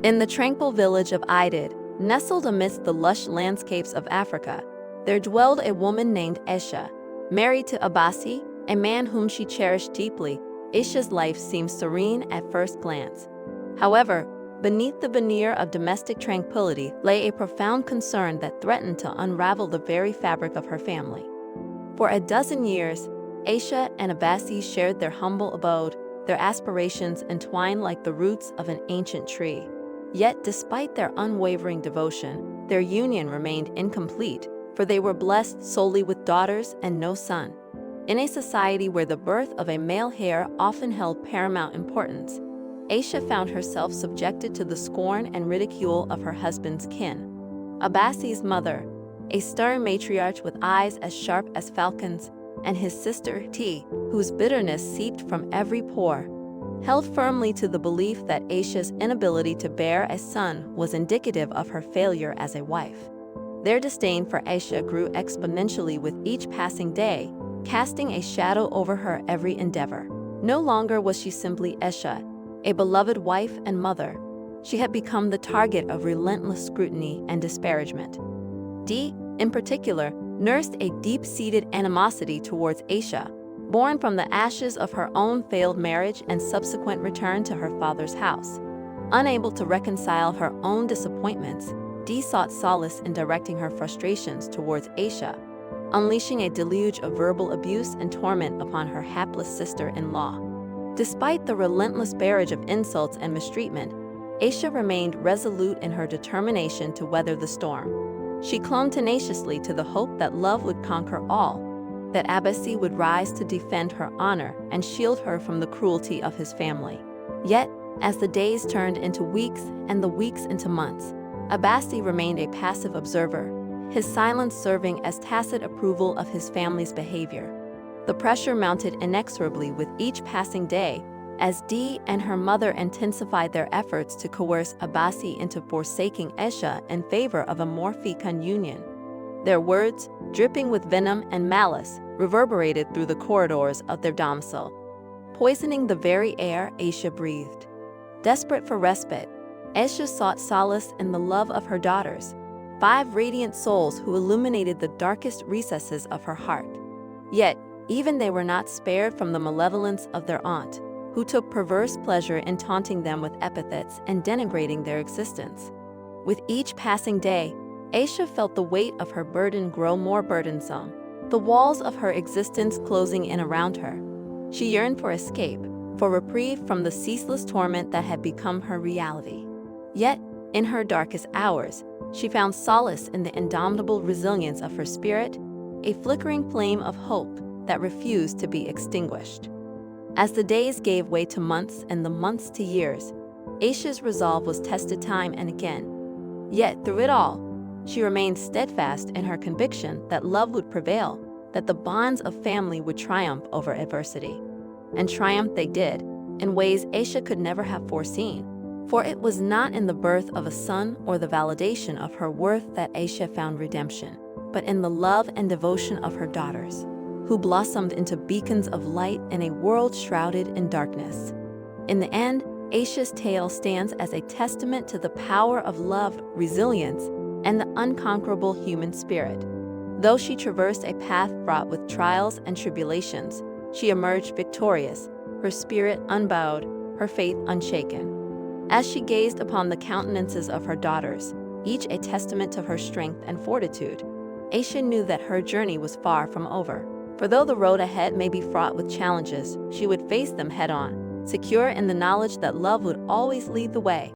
In the tranquil village of Idid, nestled amidst the lush landscapes of Africa, there dwelled a woman named Aisha. Married to Abasi, a man whom she cherished deeply, Aisha's life seemed serene at first glance. However, beneath the veneer of domestic tranquility lay a profound concern that threatened to unravel the very fabric of her family. For a dozen years, Aisha and Abasi shared their humble abode, their aspirations entwined like the roots of an ancient tree. Yet, despite their unwavering devotion, their union remained incomplete, for they were blessed solely with daughters and no son. In a society where the birth of a male heir often held paramount importance, Aisha found herself subjected to the scorn and ridicule of her husband's kin. Abasi's mother, a stern matriarch with eyes as sharp as falcons, and his sister T, whose bitterness seeped from every pore, held firmly to the belief that Aisha's inability to bear a son was indicative of her failure as a wife. Their disdain for Aisha grew exponentially with each passing day, casting a shadow over her every endeavor. No longer was she simply Aisha, a beloved wife and mother. She had become the target of relentless scrutiny and disparagement. D, in particular, nursed a deep-seated animosity towards Aisha, born from the ashes of her own failed marriage and subsequent return to her father's house. Unable to reconcile her own disappointments, D sought solace in directing her frustrations towards Aisha, unleashing a deluge of verbal abuse and torment upon her hapless sister-in-law. Despite the relentless barrage of insults and mistreatment, Aisha remained resolute in her determination to weather the storm. She clung tenaciously to the hope that love would conquer all, that Abasi would rise to defend her honor and shield her from the cruelty of his family. Yet, as the days turned into weeks and the weeks into months, Abasi remained a passive observer, his silence serving as tacit approval of his family's behavior. The pressure mounted inexorably with each passing day, as D and her mother intensified their efforts to coerce Abasi into forsaking Aisha in favor of a more fecund union. Their words, dripping with venom and malice, reverberated through the corridors of their domicile, poisoning the very air Aisha breathed. Desperate for respite, Aisha sought solace in the love of her daughters, 5 radiant souls who illuminated the darkest recesses of her heart. Yet, even they were not spared from the malevolence of their aunt, who took perverse pleasure in taunting them with epithets and denigrating their existence. With each passing day, Aisha felt the weight of her burden grow more burdensome, the walls of her existence closing in around her. She yearned for escape, for reprieve from the ceaseless torment that had become her reality. Yet, in her darkest hours, she found solace in the indomitable resilience of her spirit, a flickering flame of hope that refused to be extinguished. As the days gave way to months and the months to years, Aisha's resolve was tested time and again. Yet, through it all, she remained steadfast in her conviction that love would prevail, that the bonds of family would triumph over adversity. And triumph they did, in ways Aisha could never have foreseen. For it was not in the birth of a son or the validation of her worth that Aisha found redemption, but in the love and devotion of her daughters, who blossomed into beacons of light in a world shrouded in darkness. In the end, Aisha's tale stands as a testament to the power of love, resilience, and the unconquerable human spirit. Though she traversed a path fraught with trials and tribulations, she emerged victorious, her spirit unbowed, her faith unshaken. As she gazed upon the countenances of her daughters, each a testament to her strength and fortitude, Aisha knew that her journey was far from over. For though the road ahead may be fraught with challenges, she would face them head-on, secure in the knowledge that love would always lead the way.